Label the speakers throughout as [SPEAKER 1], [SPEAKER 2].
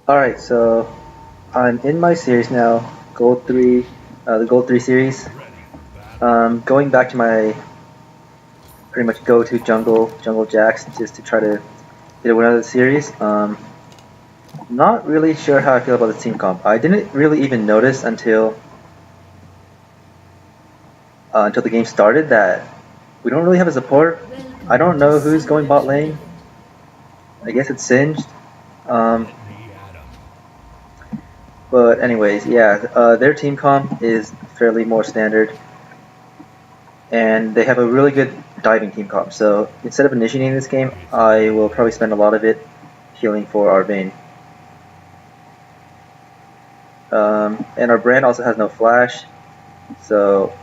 [SPEAKER 1] Alright, so I'm in my series now, Gold 3, the Gold 3 series. Going back to my pretty much go-to jungle jacks, just to try to get a win out of the series. Not really sure how I feel about the team comp. I didn't really even notice until the game started that we don't really have a support. I don't know who's going bot lane. I guess it's Singed. Um, but anyways, yeah, their team comp is fairly more standard. And they have a really good diving team comp. So instead of initiating this game, I will probably spend a lot of it healing for our Vayne. And our brand also has no flash, so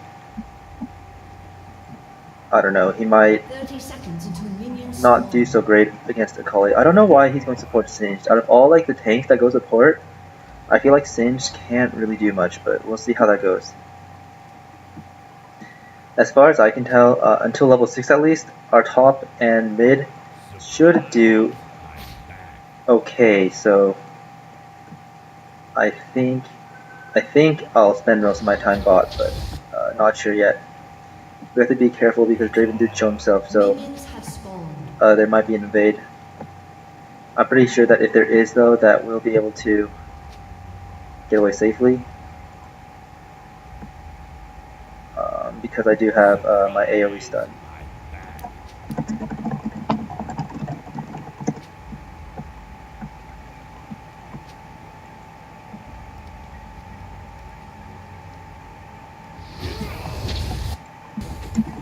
[SPEAKER 1] I don't know, he might not do so great against Akali. I don't know why he's going to support Singed. Out of all like the tanks that go support, I feel like Singed can't really do much, but we'll see how that goes. As far as I can tell, until level 6 at least, our top and mid should do okay, so I think I'll spend most of my time bot, but not sure yet. We have to be careful because Draven did show himself, so there might be an invade. I'm pretty sure that if there is, though, that we'll be able to get away safely. Because I do have my AoE stun.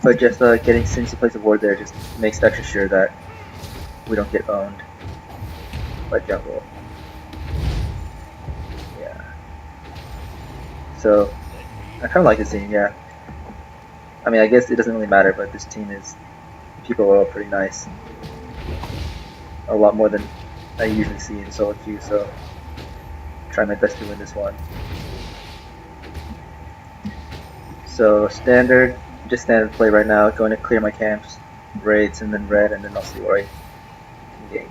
[SPEAKER 1] But just getting Singed to place a ward there just makes extra sure that we don't get owned by jungle. Yeah. So, I kind of like this team, yeah. I mean, I guess it doesn't really matter, but this team is... people are all pretty nice. A lot more than I usually see in solo queue, so... try my best to win this one. So, just standard play right now, going to clear my camps, raids, and then red, and then I'll see where I can gank.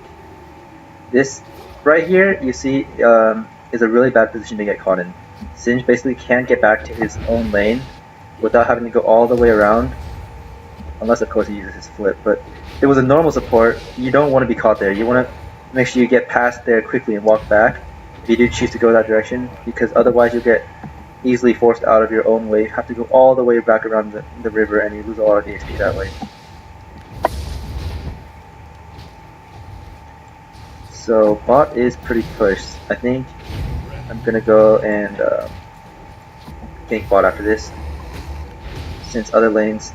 [SPEAKER 1] This right here, you see, is a really bad position to get caught in. Singed basically can't get back to his own lane without having to go all the way around, unless of course he uses his flip. But if it was a normal support, you don't want to be caught there. You want to make sure you get past there quickly and walk back if you do choose to go that direction, because otherwise you'll get easily forced out of your own way. You have to go all the way back around the river and you lose a lot of the XP that way. So bot is pretty pushed. I think I'm gonna go and gank bot after this, since other lanes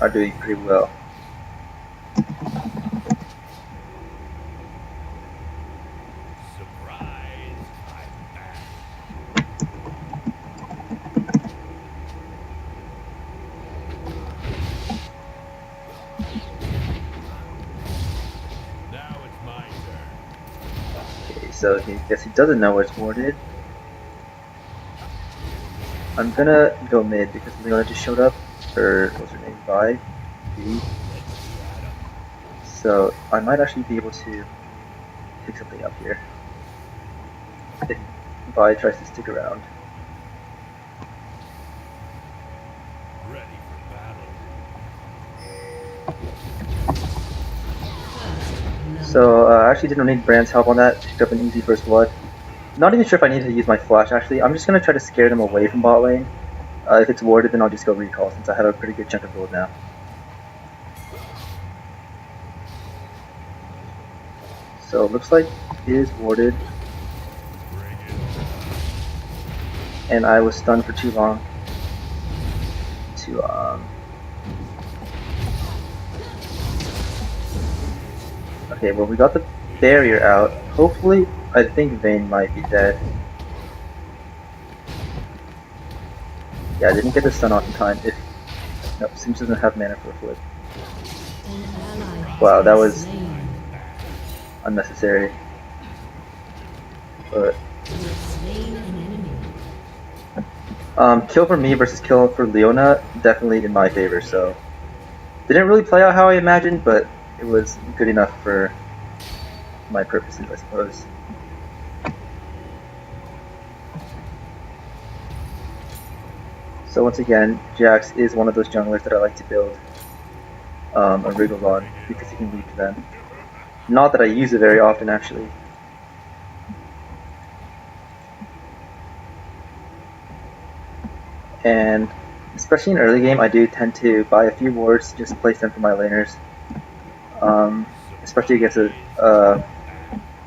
[SPEAKER 1] are doing pretty well. So he guess he doesn't know where it's warded. I'm gonna go mid because Leona just showed up, or what's her name, Vi. So I might actually be able to pick something up here if Vi tries to stick around. So I actually didn't need Brand's help on that. Picked up an easy first blood. Not even sure if I need to use my flash actually. I'm just gonna try to scare them away from bot lane. If it's warded, then I'll just go recall since I have a pretty good chunk of gold now. So it looks like it is warded. And I was stunned for too long to Okay, well we got the barrier out. Hopefully, I think Vayne might be dead. Yeah, I didn't get the stun off in time. Nope, Sims doesn't have mana for a flip. Wow, that was unnecessary. But kill for me versus kill for Leona, definitely in my favor, so didn't really play out how I imagined, but it was good enough for my purposes, I suppose. So once again, Jax is one of those junglers that I like to build a wriggle on because he can leap to them. Not that I use it very often actually. And especially in early game, I do tend to buy a few wards, just place them for my laners. Especially against a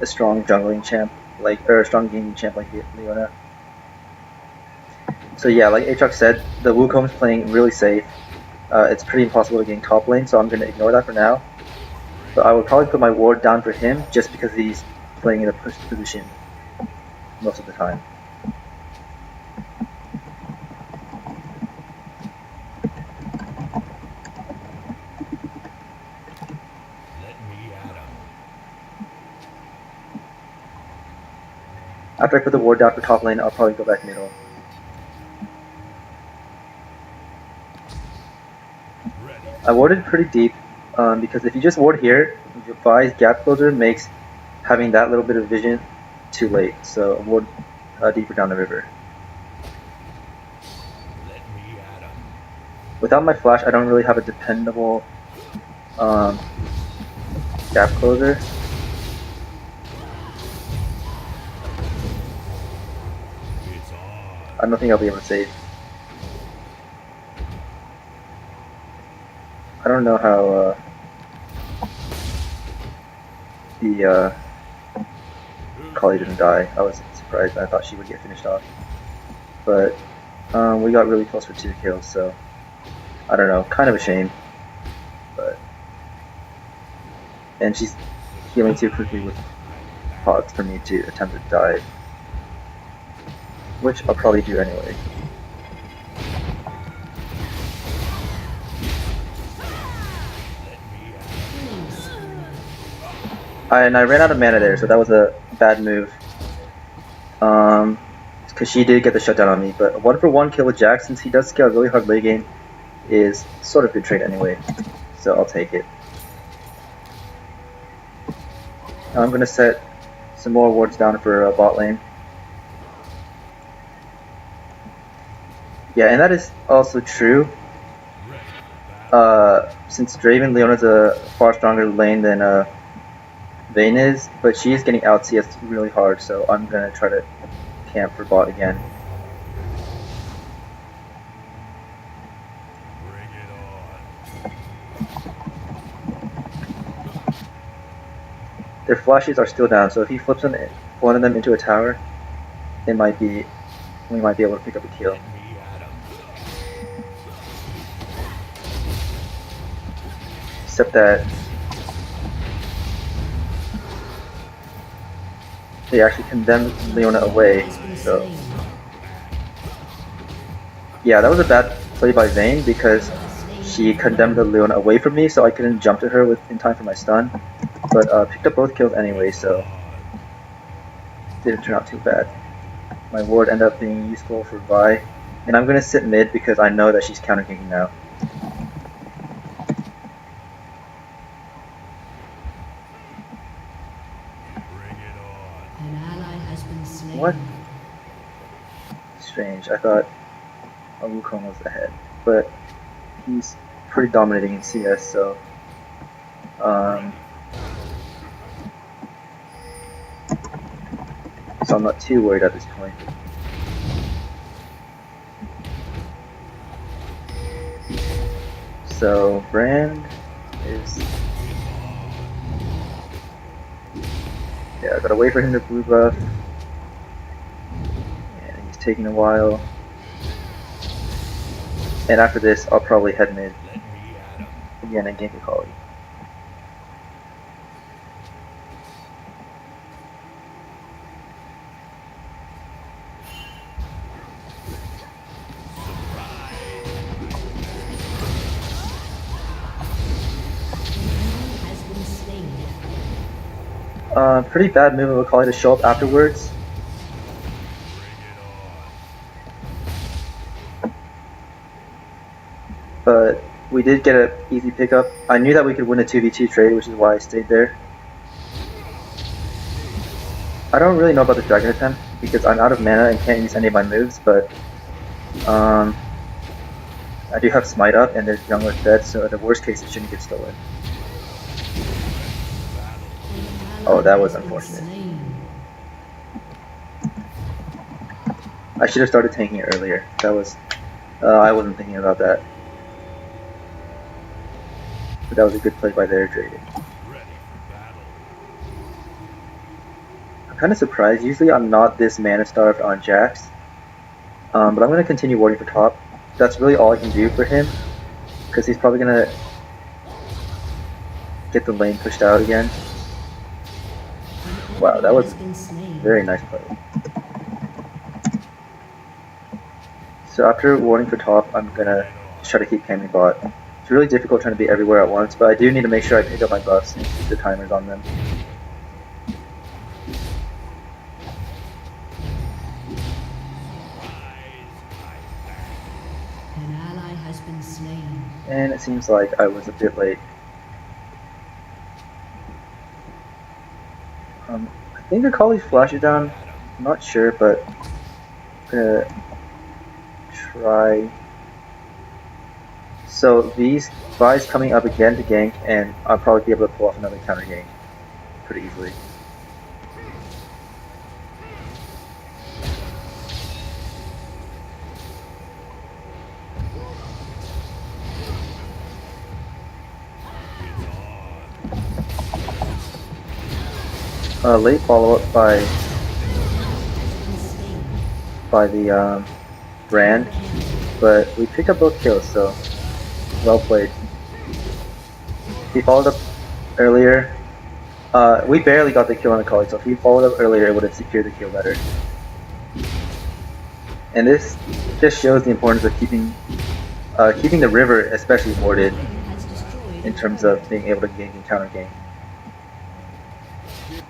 [SPEAKER 1] strong jungling champ, or a strong gaming champ like Leona. So yeah, like Aatrox said, the Wukong's playing really safe. It's pretty impossible to gain top lane, so I'm going to ignore that for now. But I would probably put my ward down for him just because he's playing in a push position most of the time. After I put the ward down for top lane, I'll probably go back middle. I warded pretty deep because if you just ward here, Vi's gap closer makes having that little bit of vision too late. So ward deeper down the river. Without my flash, I don't really have a dependable gap closer. I don't think I'll be able to save. I don't know how the Kali didn't die. I was surprised. I thought she would get finished off. But we got really close for 2 kills, so I don't know. Kind of a shame. And she's healing too quickly with pots for me to attempt to dive. Which I'll probably do anyway. And I ran out of mana there, so that was a bad move. Because she did get the shutdown on me, but a 1-for-1 kill with Jax, since he does scale really hard late game, is sort of good trade anyway. So I'll take it. Now I'm gonna set some more wards down for bot lane. Yeah, and that is also true. Since Draven, Leona's a far stronger lane than Vayne is, but she is getting out CS really hard, so I'm gonna try to camp for bot again. Their flashes are still down, so if he flips one of them into a tower, we might be able to pick up a kill. Except that they actually condemned Leona away, so yeah, that was a bad play by Vayne because she condemned the Leona away from me, so I couldn't jump to her in time for my stun. But picked up both kills anyway, so didn't turn out too bad. My ward ended up being useful for Vi, and I'm gonna sit mid because I know that she's counter ganking now. What? Strange. I thought Wukong was ahead, but he's pretty dominating in CS, so I'm not too worried at this point. So Brand is, yeah, I gotta wait for him to blue buff. Taking a while, and after this I'll probably head mid again and gank a Kali. Pretty bad move of a Kali to show up afterwards. But we did get an easy pickup. I knew that we could win a 2v2 trade, which is why I stayed there. I don't really know about the dragon attempt because I'm out of mana and can't use any of my moves, but I do have Smite up and their jungler's dead, so in the worst case it shouldn't get stolen. Oh, that was unfortunate. I should have started tanking it earlier. That was... I wasn't thinking about that. But that was a good play by their Draven. I'm kind of surprised. Usually I'm not this mana starved on Jax. But I'm going to continue warding for top. That's really all I can do for him. Because he's probably going to get the lane pushed out again. Wow, that was very nice play. So after warding for top, I'm going to just try to keep camping bot. It's really difficult trying to be everywhere at once, but I do need to make sure I pick up my buffs and keep the timers on them. And it seems like I was a bit late. I think Akali's flash is down. I'm not sure, but I'm gonna try. So these Vi's coming up again to gank, and I'll probably be able to pull off another counter gank pretty easily. Late follow-up by the Brand, but we picked up both kills, so well played. If he followed up earlier, we barely got the kill on the Akali, so if he followed up earlier, it would have secured the kill better. And this just shows the importance of keeping the river especially warded in terms of being able to gank and counter gank.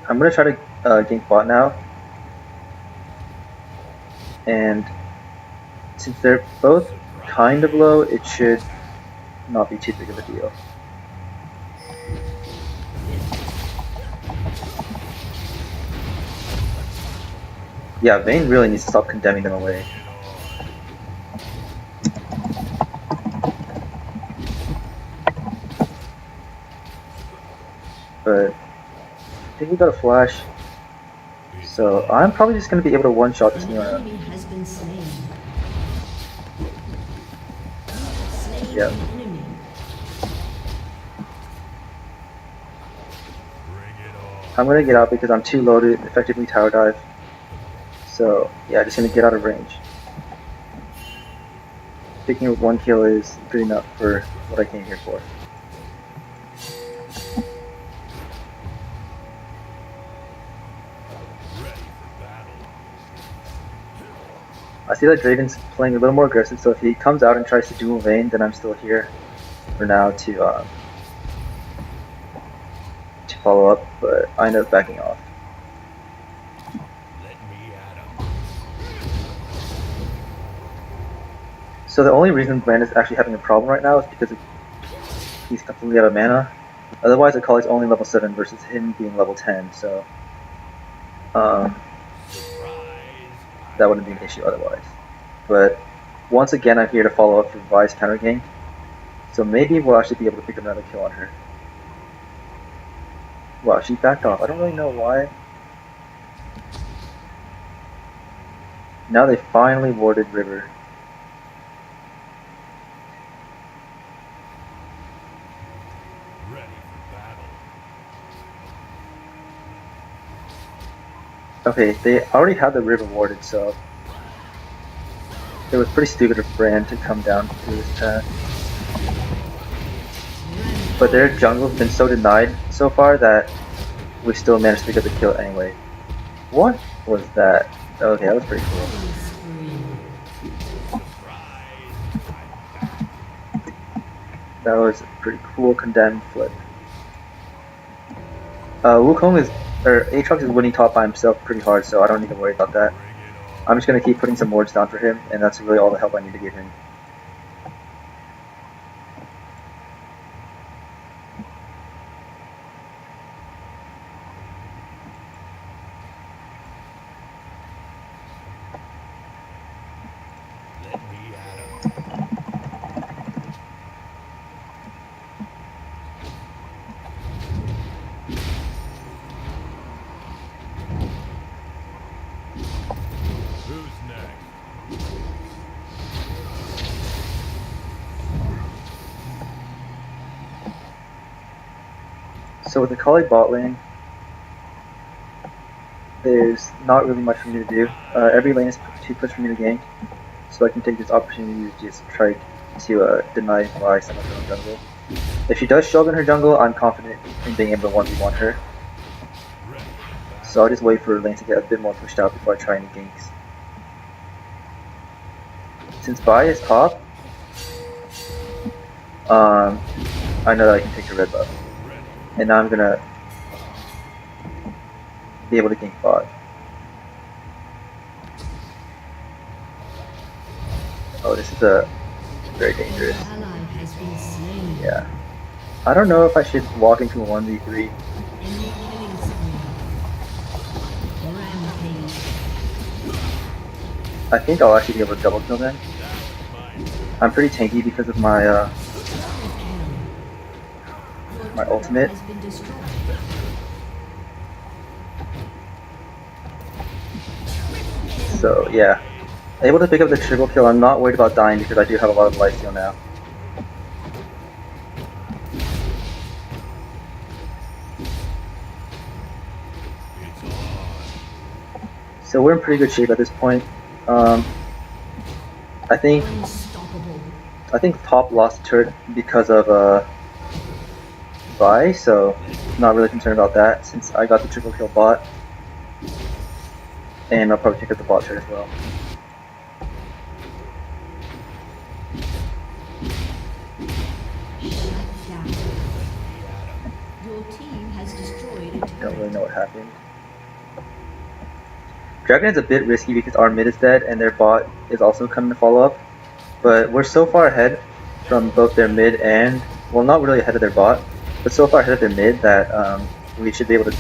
[SPEAKER 1] I'm going to try to gank bot now, and since they're both kind of low, it should not be too big of a deal. Yeah, Vayne really needs to stop condemning them away. But I think we got a flash, so I'm probably just going to be able to one-shot this new round. Yeah. I'm going to get out because I'm too low to effectively tower dive. So yeah, just going to get out of range. Picking up one kill is good enough for what I came here for. I see that Draven's playing a little more aggressive, so if he comes out and tries to duel Vayne, then I'm still here for now to follow up, but I end up backing off. So the only reason Brand is actually having a problem right now is because he's completely out of mana. Otherwise, Akali's only level 7 versus him being level 10, so that wouldn't be an issue otherwise. But once again, I'm here to follow up for Vi's counter gank, so maybe we'll actually be able to pick up another kill on her. Wow, she backed off. I don't really know why. Now they finally warded River. Okay, they already had the river warded, so it was pretty stupid of Brand to come down through this path. But their jungle's been so denied so far that we still managed to get the kill anyway. What was that? Okay, that was pretty cool. That was a pretty cool condemned flip. Wukong is, or Aatrox is winning top by himself pretty hard, so I don't need to worry about that. I'm just going to keep putting some wards down for him, and that's really all the help I need to give him. So with the Kali bot lane, there's not really much for me to do. Every lane is too push for me to gank, so I can take this opportunity to just try to deny Vi some of her own jungle. If she does show up in her jungle, I'm confident in being able to 1v1 her. So I'll just wait for her lane to get a bit more pushed out before I try any ganks. Since Vi is top, I know that I can take the red buff. And now I'm gonna be able to gank bot. Oh, this is very dangerous. Yeah. I don't know if I should walk into a 1v3. I think I'll actually be able to double kill then. I'm pretty tanky because of my my ultimate. So yeah, able to pick up the triple kill. I'm not worried about dying because I do have a lot of lifesteal now. So we're in pretty good shape at this point. I think top lost turret because of Vi, so not really concerned about that since I got the triple kill bot. And I'll probably pick up the bot turret as well. Don't really know what happened. Draven is a bit risky because our mid is dead and their bot is also coming to follow up. But we're so far ahead from both their mid and, well, not really ahead of their bot, but so far ahead of their mid that we should be able to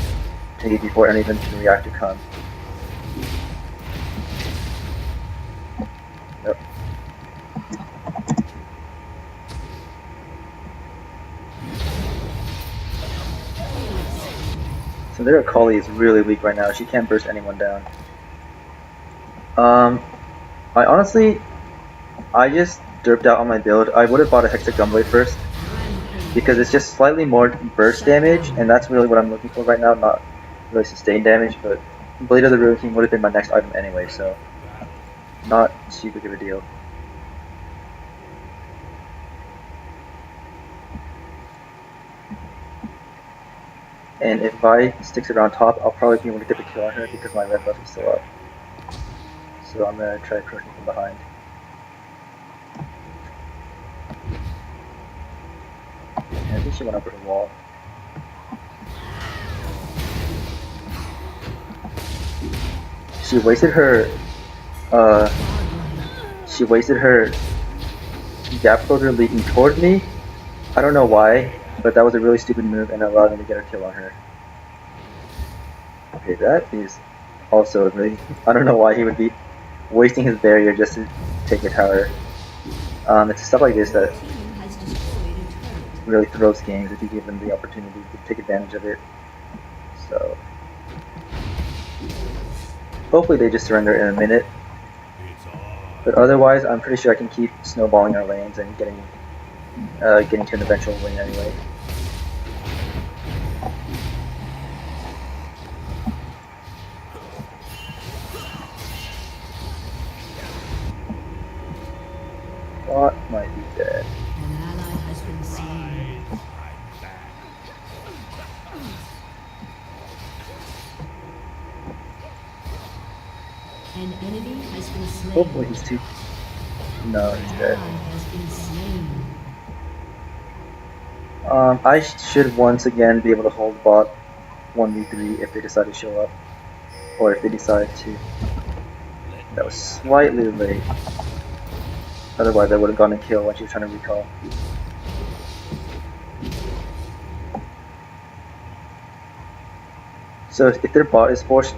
[SPEAKER 1] take it before any of them can react to come. Yep. So their Akali is really weak right now. She can't burst anyone down. I just derped out on my build. I would have bought a Hextech Gunblade first because it's just slightly more burst damage, and that's really what I'm looking for right now. Not really sustained damage, but Blade of the Ruin King would have been my next item anyway, so not too big of a deal. And if Vi sticks around top, I'll probably be able to get the kill on her because my red buff is still up. So I'm gonna try approaching from behind. And I think she went over the wall. She wasted her gap closer leaking toward me. I don't know why, but that was a really stupid move and it allowed me to get a kill on her. Okay, that is also really, I don't know why he would be wasting his barrier just to take a tower. It's stuff like this that really throws games if you give them the opportunity to take advantage of it. So hopefully they just surrender in a minute. But otherwise, I'm pretty sure I can keep snowballing our lanes and getting to an eventual win anyway. Bot might be dead.
[SPEAKER 2] An ally has been slain. An enemy has been slain.
[SPEAKER 1] Hopefully he's too. No, he's dead.
[SPEAKER 2] Has been slain.
[SPEAKER 1] I should once again be able to hold bot 1v3 if they decide to show up, or if they decide to. That was slightly late. Otherwise, I would have gone and killed when she was trying to recall. So if their bot is forced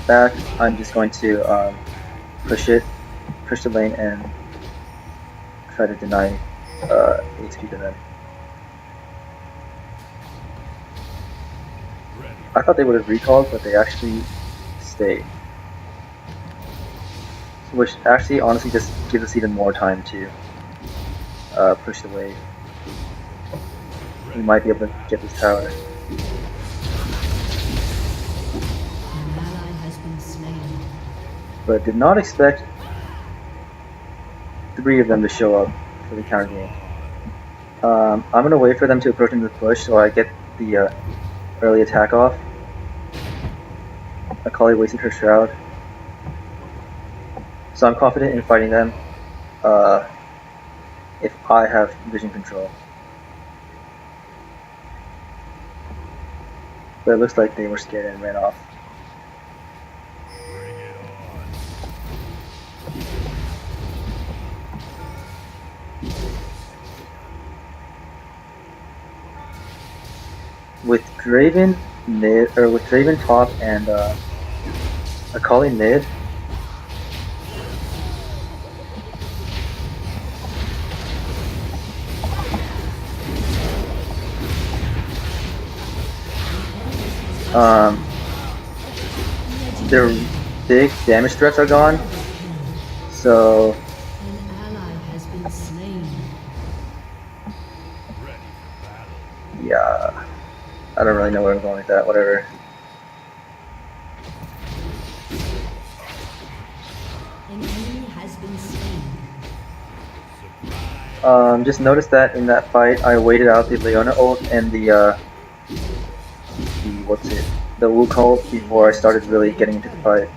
[SPEAKER 1] back, I'm just going to push the lane, and try to deny HP to them. I thought they would have recalled, but they actually stayed. Which actually honestly just gives us even more time to push the wave. We might be able to get this tower.
[SPEAKER 2] An ally has been slain.
[SPEAKER 1] But did not expect 3 of them to show up for the counter game. I'm gonna wait for them to approach into the push so I get the early attack off. Akali wasted her shroud. So I'm confident in fighting them if I have vision control. But it looks like they were scared and ran off. With Draven mid, or with Draven top and Akali mid, their big damage threats are gone, so
[SPEAKER 2] An ally has been slain.
[SPEAKER 1] yeah, I don't really know where I'm going with that, whatever.
[SPEAKER 2] An enemy has been slain.
[SPEAKER 1] Just notice that in that fight I waited out the Leona ult and the the Wukong before I started really getting into the fight.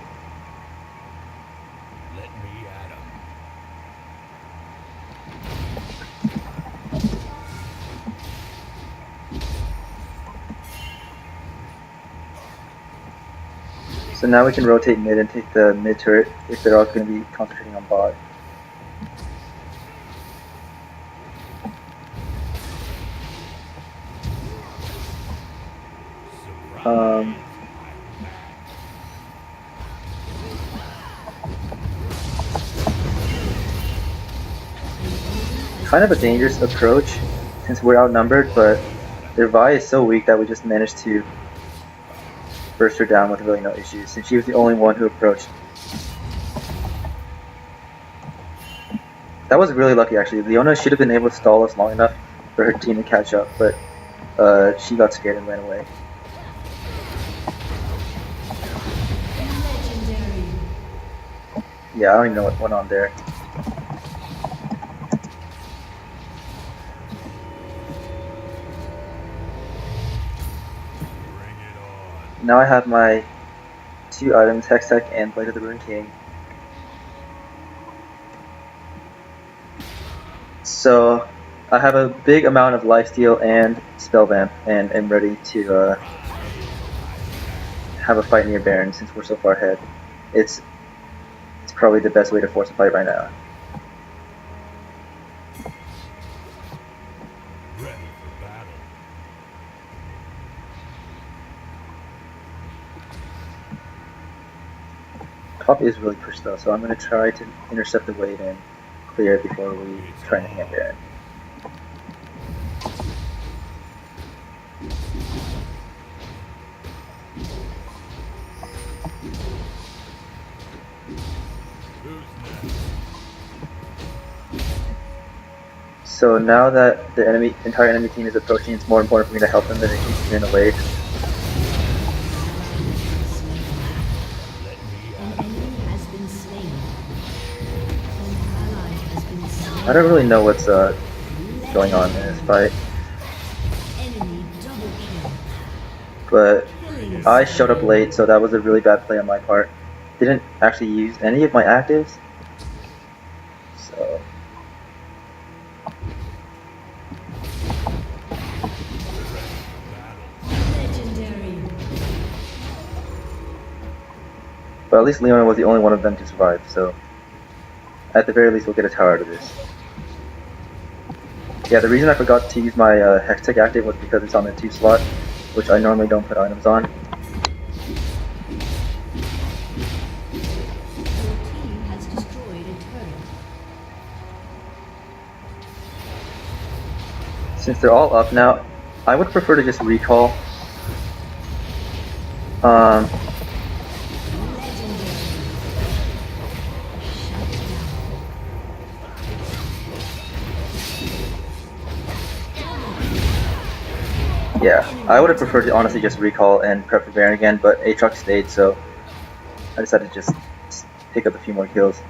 [SPEAKER 1] So now we can rotate mid and take the mid turret if they're all going to be concentrating on bot. Kind of a dangerous approach since we're outnumbered, but their Vi is so weak that we just managed to burst her down with really no issues, since she was the only one who approached. That was really lucky actually. Leona should have been able to stall us long enough for her team to catch up, but she got scared and ran away.
[SPEAKER 2] Legendary.
[SPEAKER 1] Yeah, I don't even know what went on there. Now I have my 2 items, Hextech and Blade of the Ruined King. So I have a big amount of lifesteal and spell vamp, and am ready to have a fight near Baron since we're so far ahead. It's probably the best way to force a fight right now. Top is really pushed though, so I'm going to try to intercept the wave and clear it before we try and hang at Baron. So now that the entire enemy team is approaching, it's more important for me to help them than to keep them in the wave. I don't really know what's going on in this fight, but I showed up late, so that was a really bad play on my part. Didn't actually use any of my actives, so but at least Leona was the only one of them to survive, so at the very least we'll get a tower out of this. Yeah, the reason I forgot to use my Hextech active was because it's on the 2 slot, which I normally don't put items on. Since they're all up now, I would prefer to just recall. Yeah, I would have preferred to honestly just recall and prep for Baron again, but Aatrox stayed, so I decided to just pick up a few more kills.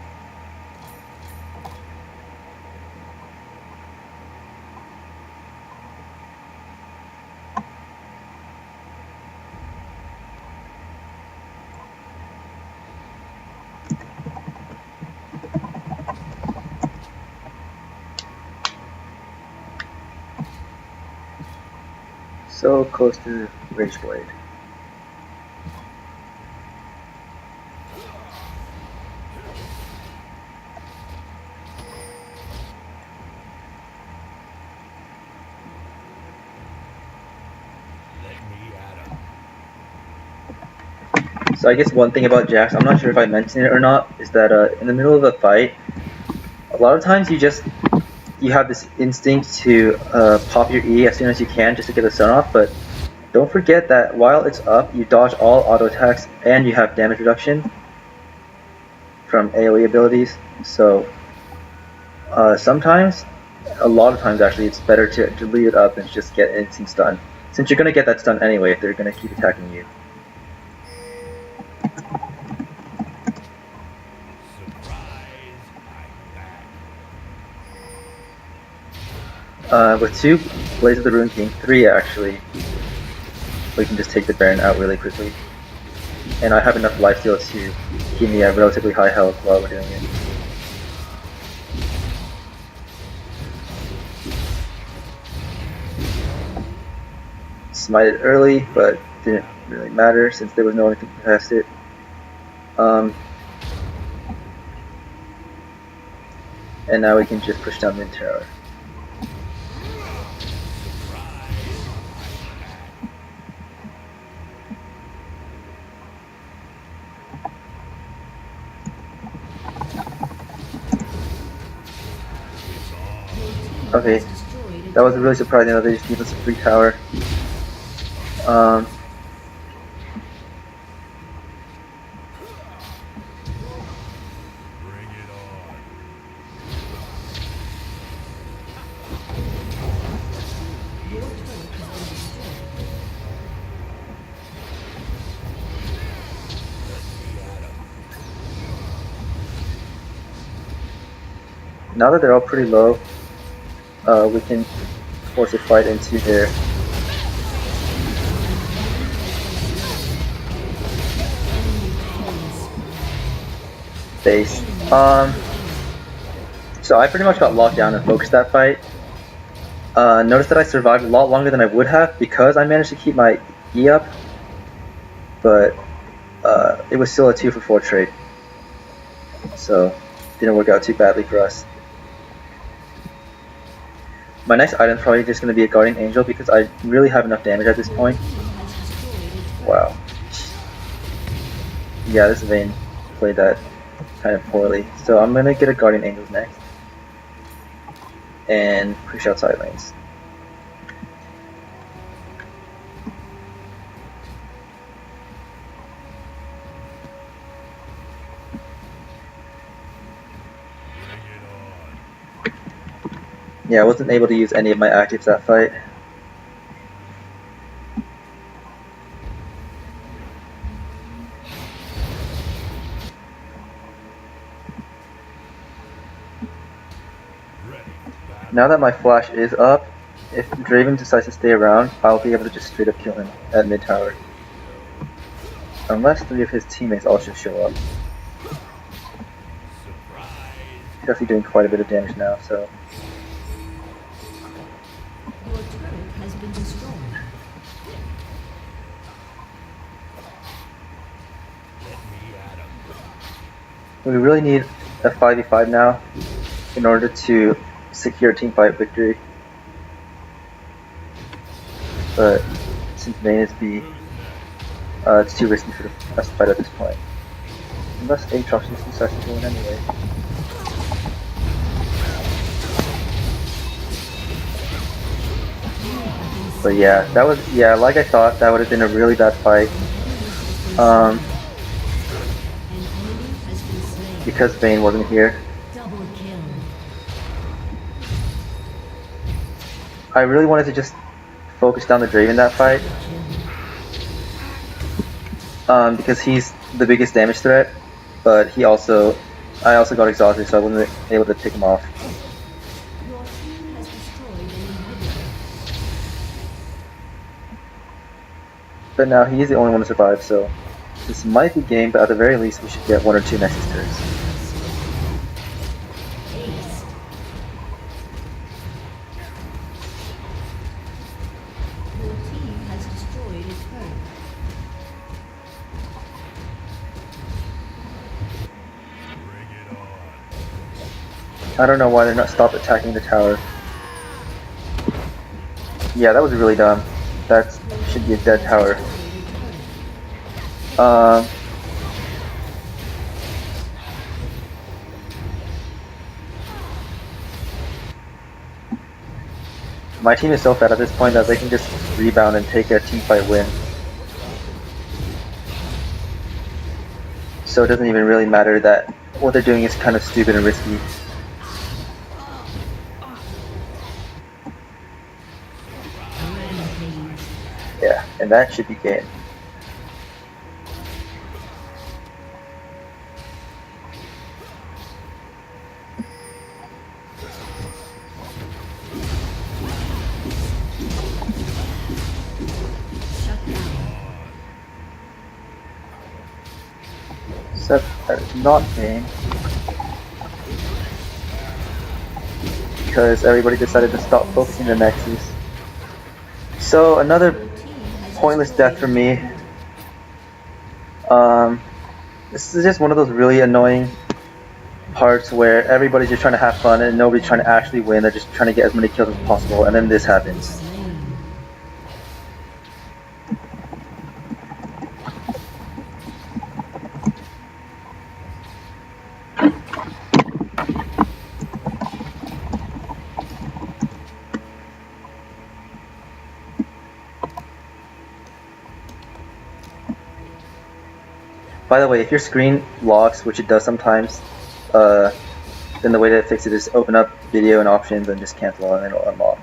[SPEAKER 1] So close to Rageblade. So I guess one thing about Jax, I'm not sure if I mentioned it or not, is that in the middle of a fight, a lot of times you have this instinct to pop your E as soon as you can just to get the stun off, but don't forget that while it's up, you dodge all auto attacks and you have damage reduction from AoE abilities. So sometimes, a lot of times actually, it's better to leave it up and just get an instant stun, since you're going to get that stun anyway if they're going to keep attacking you. With 2 Blaze of the Ruined King, 3 actually, we can just take the Baron out really quickly. And I have enough lifesteal to keep me at relatively high health while we're doing it. Smited early, but didn't really matter since there was no one to contest it. And now we can just push down mid tower. Okay, that was really surprising that they just gave us a free tower. Now that they're all pretty low, we can force a fight into their base. So I pretty much got locked down and focused that fight. Notice that I survived a lot longer than I would have because I managed to keep my E up, but it was still a 2 for 4 trade, so didn't work out too badly for us. My next item is probably just going to be a Guardian Angel because I really have enough damage at this point. Wow. Yeah, this Vayne played that kind of poorly. So I'm going to get a Guardian Angel next. And push out side lanes. Yeah, I wasn't able to use any of my actives that fight. Now that my flash is up, if Draven decides to stay around, I'll be able to just straight up kill him at mid tower. Unless 3 of his teammates also show up. He's actually doing quite a bit of damage now, so...
[SPEAKER 2] Your turret has been destroyed.
[SPEAKER 1] We really need a 5v5 now in order to secure a teamfight victory. But since Vayne is B, it's too risky for us to fight at this point. Unless Aatrox just decides to go in anyway. But yeah, that was, like I thought, that would have been a really bad fight. Because Vayne wasn't here. I really wanted to just focus down the Draven that fight. Because he's the biggest damage threat, but I also got exhausted, so I wasn't able to pick him off.
[SPEAKER 2] Your team has destroyed an inhibitor.
[SPEAKER 1] But now he is the only one to survive, so this might be game, but at the very least we should get 1 or 2 Nexus turrets.
[SPEAKER 2] Ace. Your team has destroyed a turret.
[SPEAKER 1] I don't know why they're not stopped attacking the tower. Yeah, that was really dumb. That should be a dead tower. My team is so fed at this point that they can just rebound and take a teamfight win. So it doesn't even really matter that what they're doing is kind of stupid and risky. Yeah, and that should be game. Except that is not game. Because everybody decided to stop focusing the Nexus. So another pointless death for me. This is just one of those really annoying parts where everybody's just trying to have fun and nobody's trying to actually win. They're just trying to get as many kills as possible, and then this happens. By the way, if your screen locks, which it does sometimes, then the way to fix it is open up video and options and just cancel and it'll unlock.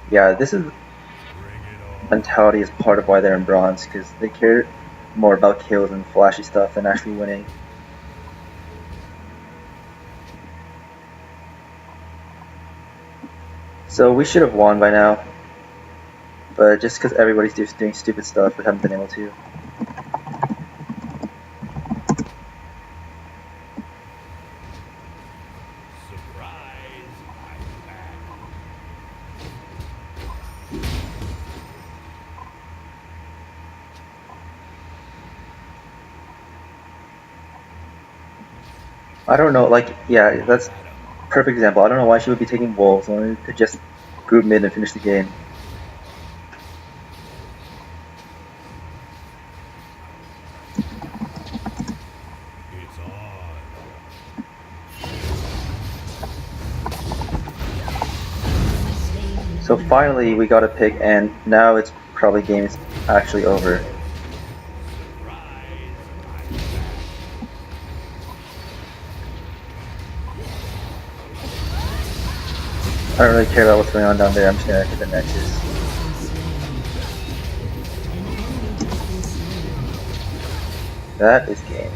[SPEAKER 1] Yeah, this is mentality is part of why they're in bronze, because they care more about kills and flashy stuff than actually winning. So we should have won by now, but just because everybody's just doing stupid stuff, we haven't been able to. I don't know, like, yeah, that's a perfect example. I don't know why she would be taking wolves when we could just group mid and finish the game. So finally we got a pick, and now it's probably game is actually over. I don't really care about what's going on down there, I'm just gonna hit the Nexus. That is game.